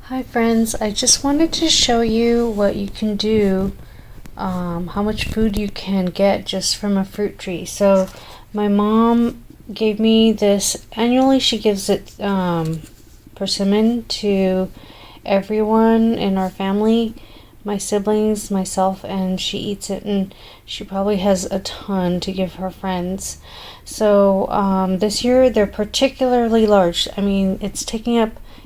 Hi friends, I just wanted to show you what you can do, how much food you can get just from a fruit tree. So my mom gave me this, annually she gives it persimmon to everyone in our family, my siblings, myself, and she eats it, and she probably has a ton to give her friends. So this year they're particularly large. I mean,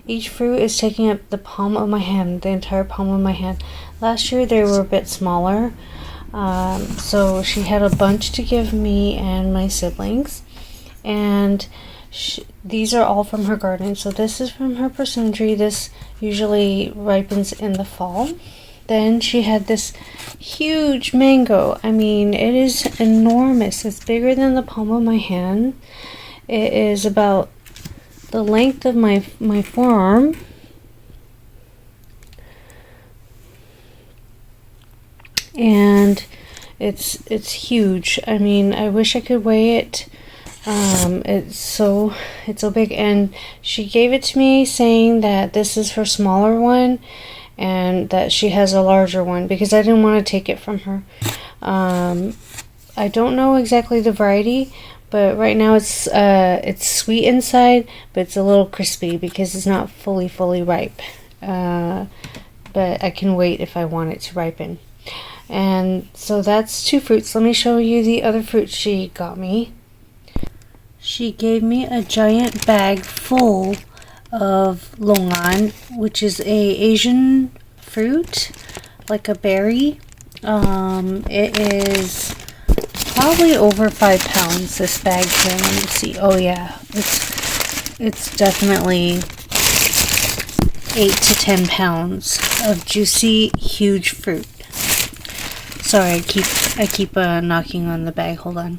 each fruit is taking up the palm of my hand, the entire palm of my hand. Last year they were a bit smaller, so she had a bunch to give me and my siblings, and these are all from her garden. So this is from her persimmon tree. This usually ripens in the fall. Then she had this huge mango. I mean, it is enormous. It's bigger than the palm of my hand. It is about the length of my forearm. And it's huge. I mean, I wish I could weigh it. It's so big, and she gave it to me saying that this is her smaller one and that she has a larger one because I didn't want to take it from her. I don't know exactly the variety, but right now it's sweet inside, but it's a little crispy because it's not fully ripe. But I can wait if I want it to ripen. And so that's two fruits. Let me show you the other fruit she got me. She gave me a giant bag full of longan, which is a Asian fruit, like a berry. It is probably over 5 pounds, this bag here. Let me see. Oh yeah, it's definitely 8 to 10 pounds of juicy, huge fruit. Sorry, I keep knocking on the bag. Hold on.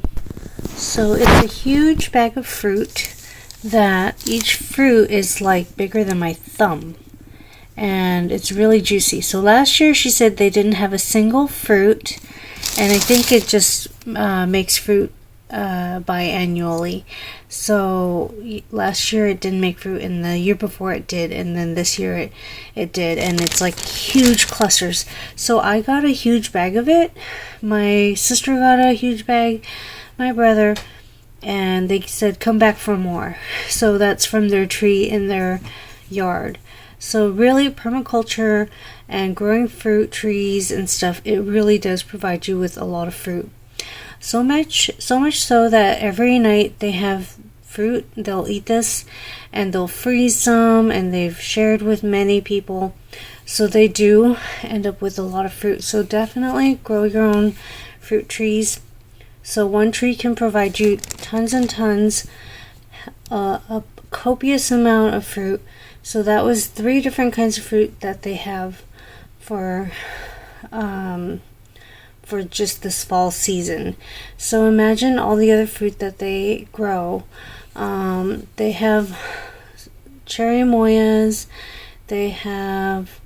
So it's a huge bag of fruit that each fruit is like bigger than my thumb, and it's really juicy. So last year she said they didn't have a single fruit, and I think it just makes fruit biannually. So last year it didn't make fruit, and the year before it did, and then this year it did, and it's like huge clusters. So I got a huge bag of it. My sister got a huge bag, my brother, and they said come back for more. So that's from their tree in their yard. So really, permaculture and growing fruit trees and stuff, it really does provide you with a lot of fruit. So much so that every night they have fruit. They'll eat this and they'll freeze some, and they've shared with many people. So they do end up with a lot of fruit. So definitely grow your own fruit trees. So one tree can provide you tons and tons, a copious amount of fruit. So that was 3 different kinds of fruit that they have for just this fall season. So imagine all the other fruit that they grow. They have cherry moyas, they have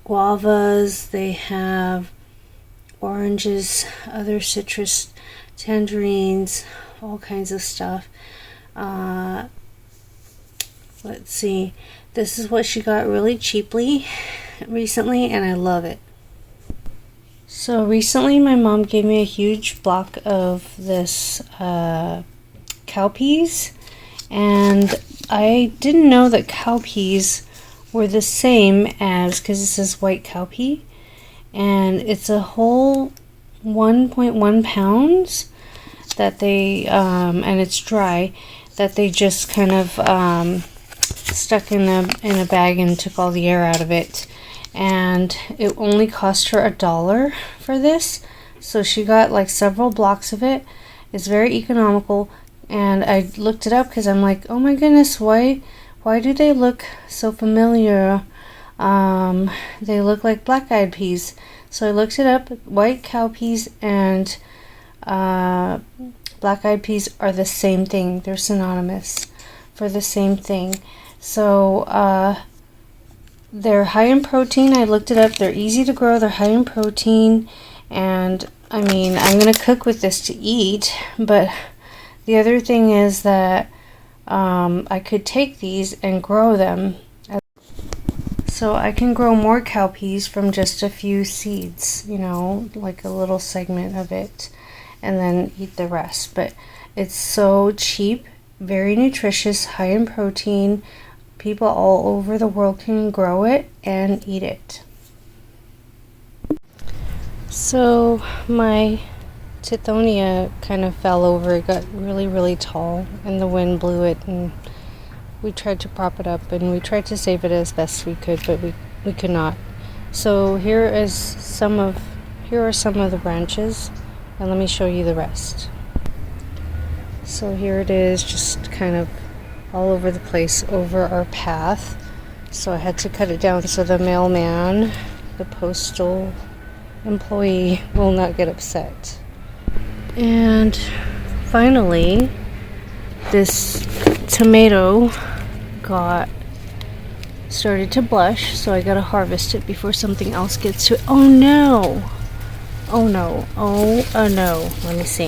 guavas, they have oranges, other citrus, tangerines, all kinds of stuff. Let's see. This is what she got really cheaply recently, and I love it. So recently my mom gave me a huge block of this cowpeas, and I didn't know that cowpeas were the same as, because it says white cowpea, and it's a whole 1.1 pounds that they and it's dry, that they just kind of stuck in a bag and took all the air out of it. And it only cost her $1 for this, so she got like several blocks of it. It's very economical, and I looked it up because I'm like, oh my goodness, why do they look so familiar? They look like black-eyed peas. So I looked it up. White cowpeas and black-eyed peas are the same thing. They're synonymous for the same thing. So they're high in protein. I looked it up. They're easy to grow. They're high in protein. And I mean, I'm going to cook with this to eat. But the other thing is that I could take these and grow them So I can grow more cowpeas from just a few seeds, you know, like a little segment of it, and then eat the rest. But it's so cheap, very nutritious, high in protein. People all over the world can grow it and eat it. So my tithonia kind of fell over. It got really, really tall, and the wind blew it, and we tried to prop it up, and we tried to save it as best we could, but we could not. So here are some of the branches, and let me show you the rest. So here it is, just kind of all over the place over our path. So I had to cut it down so the mailman, the postal employee, will not get upset. And finally, this tomato started to blush, so I gotta harvest it before something else gets to it. Oh no! Oh no! Oh no! Let me see.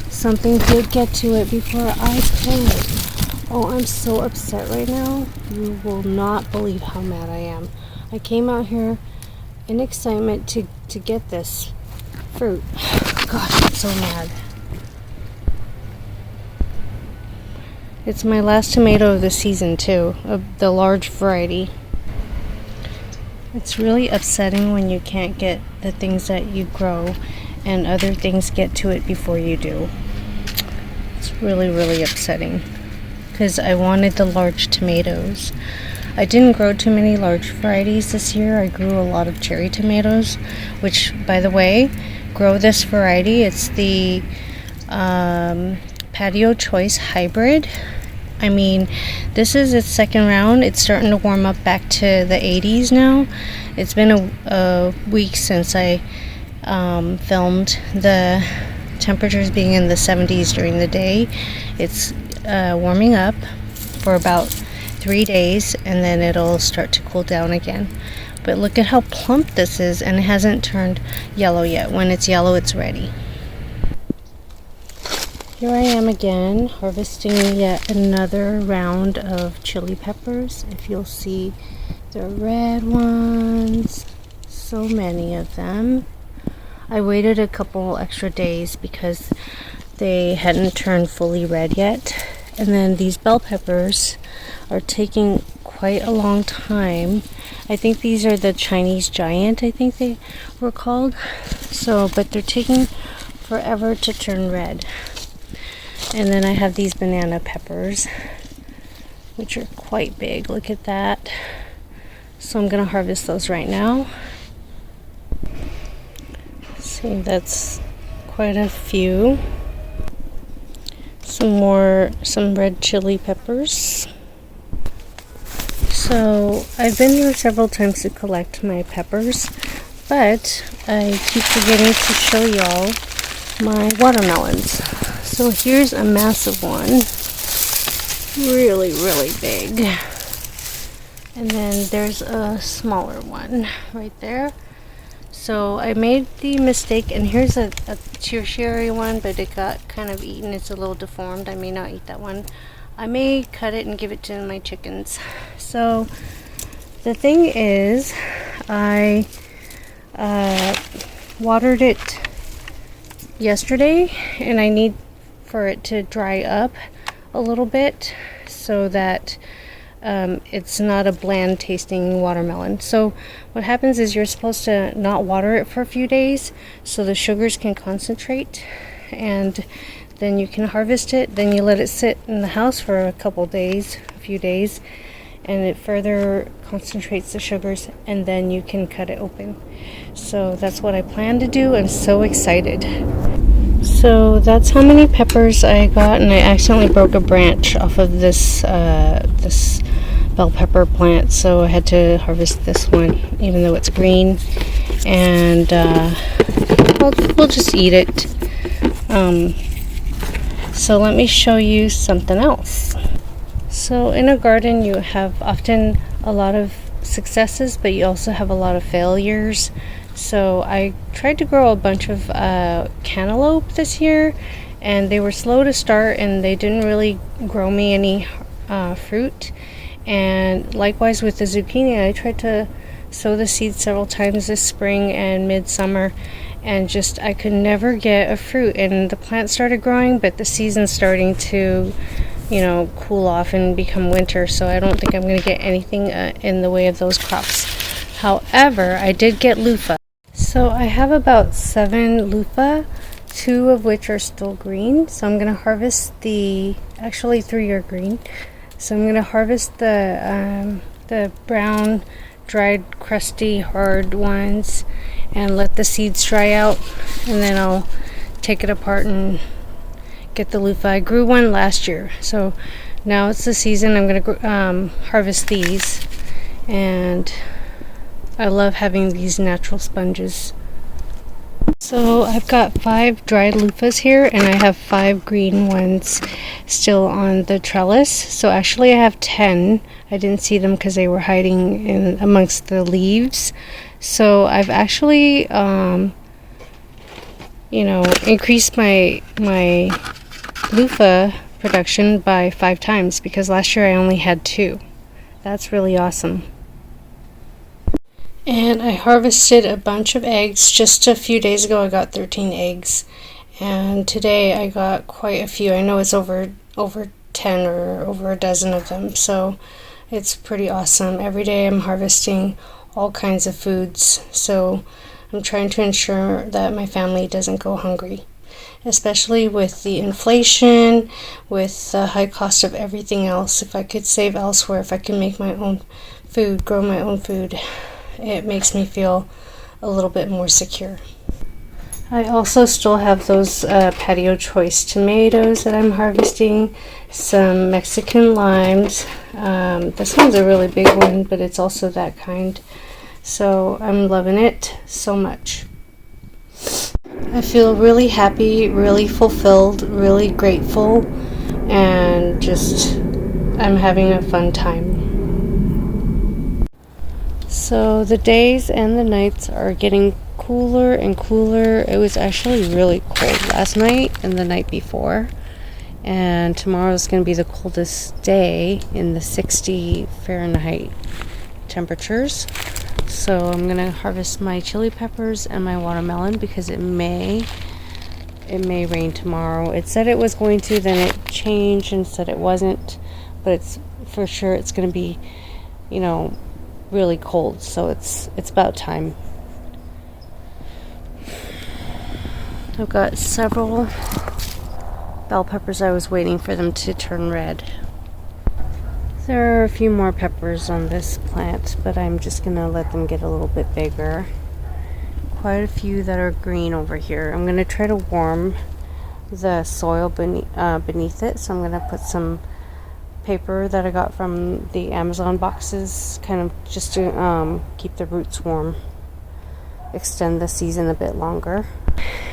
Something did get to it before I could. Oh, I'm so upset right now. You will not believe how mad I am. I came out here in excitement to get this fruit. Gosh, I'm so mad. It's my last tomato of the season too, of the large variety. It's really upsetting when you can't get the things that you grow and other things get to it before you do. It's really, really upsetting because I wanted the large tomatoes. I didn't grow too many large varieties this year. I grew a lot of cherry tomatoes, which, by the way, grow this variety. It's the Patio Choice Hybrid. I mean, this is its second round. It's starting to warm up back to the 80s now. It's been a week since I filmed. The temperatures being in the 70s during the day. It's warming up for about 3 days, and then it'll start to cool down again. But look at how plump this is, and it hasn't turned yellow yet. When it's yellow, it's ready. Here I am again, harvesting yet another round of chili peppers. If you'll see the red ones, so many of them. I waited a couple extra days because they hadn't turned fully red yet. And then these bell peppers are taking quite a long time. I think these are the Chinese giant, I think they were called. But they're taking forever to turn red. And then I have these banana peppers, which are quite big. Look at that. So I'm going to harvest those right now. See, that's quite a few. Some red chili peppers. So I've been here several times to collect my peppers, but I keep forgetting to show y'all my watermelons. So here's a massive one, really, really big. And then there's a smaller one right there. So I made the mistake, and here's a tertiary one, but it got kind of eaten. It's a little deformed. I may not eat that one. I may cut it and give it to my chickens. So the thing is, I watered it yesterday, and I need for it to dry up a little bit so that it's not a bland tasting watermelon. So what happens is you're supposed to not water it for a few days so the sugars can concentrate, and then you can harvest it. Then you let it sit in the house for a few days, and it further concentrates the sugars, and then you can cut it open. So that's what I plan to do. I'm so excited. So that's how many peppers I got, and I accidentally broke a branch off of this bell pepper plant, so I had to harvest this one, even though it's green, and we'll just eat it. So let me show you something else. So in a garden, you have often a lot of successes, but you also have a lot of failures. So I tried to grow a bunch of cantaloupe this year, and they were slow to start, and they didn't really grow me any fruit. And likewise with the zucchini, I tried to sow the seeds several times this spring and midsummer, and just I could never get a fruit. And the plant started growing, but the season's starting to, cool off and become winter, so I don't think I'm going to get anything in the way of those crops. However, I did get loofah. So I have about 7 loofah, 2 of which are still green. So I'm going to harvest actually 3 are green. So I'm going to harvest the brown, dried, crusty, hard ones and let the seeds dry out. And then I'll take it apart and get the loofah. I grew one last year. So now it's the season. I'm going to harvest these. And I love having these natural sponges. So I've got 5 dried loofahs here, and I have 5 green ones still on the trellis. So actually I have 10. I didn't see them because they were hiding in amongst the leaves. So I've actually increased my loofah production by 5 times, because last year I only had 2. That's really awesome. And I harvested a bunch of eggs. Just a few days ago I got 13 eggs, and today I got quite a few. I know it's over 10 or over a dozen of them, so it's pretty awesome. Every day I'm harvesting all kinds of foods, so I'm trying to ensure that my family doesn't go hungry, especially with the inflation, with the high cost of everything else. If I could save elsewhere, if I can make my own food, grow my own food, it makes me feel a little bit more secure. I also still have those patio choice tomatoes that I'm harvesting, some Mexican limes. This one's a really big one, but it's also that kind. So I'm loving it so much. I feel really happy, really fulfilled, really grateful, and just I'm having a fun time. So the days and the nights are getting cooler and cooler. It was actually really cold last night and the night before. And tomorrow is going to be the coldest day in the 60 Fahrenheit temperatures. So I'm going to harvest my chili peppers and my watermelon because it may rain tomorrow. It said it was going to, then it changed and said it wasn't. But it's for sure it's going to be, really cold, so it's about time. I've got several bell peppers. I was waiting for them to turn red. There are a few more peppers on this plant, but I'm just gonna let them get a little bit bigger. Quite a few that are green over here. I'm gonna try to warm the soil beneath it, so I'm gonna put some paper that I got from the Amazon boxes, kind of just to keep the roots warm, extend the season a bit longer.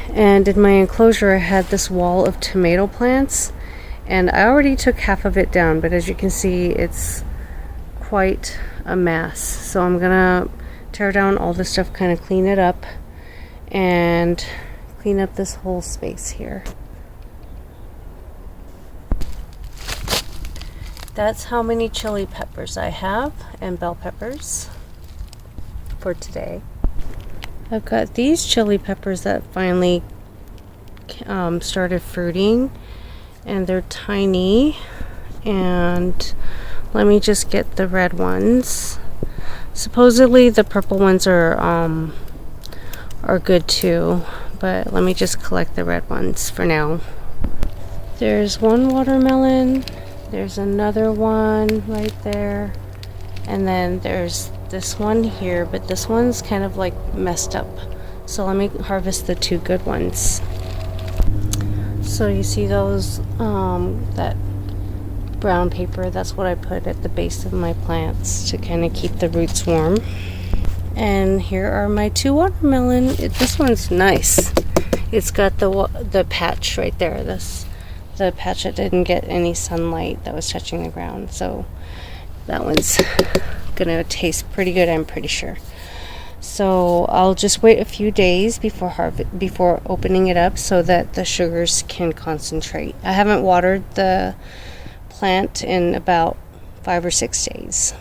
And in my enclosure I had this wall of tomato plants, and I already took half of it down, but as you can see it's quite a mess. So I'm gonna tear down all this stuff, kind of clean it up, and clean up this whole space here. That's how many chili peppers I have and bell peppers for today. I've got these chili peppers that finally started fruiting, and they're tiny. And let me just get the red ones. Supposedly the purple ones are good too, but let me just collect the red ones for now. There's one watermelon. There's another one right there, and then there's this one here, but this one's kind of like messed up, so let me harvest the 2 good ones. So you see those that brown paper, that's what I put at the base of my plants to kind of keep the roots warm. And here are my 2 watermelon. This one's nice. It's got the patch right there, the patch that didn't get any sunlight that was touching the ground. So that one's gonna taste pretty good, I'm pretty sure. So I'll just wait a few days before opening it up so that the sugars can concentrate. I haven't watered the plant in about 5 or 6 days.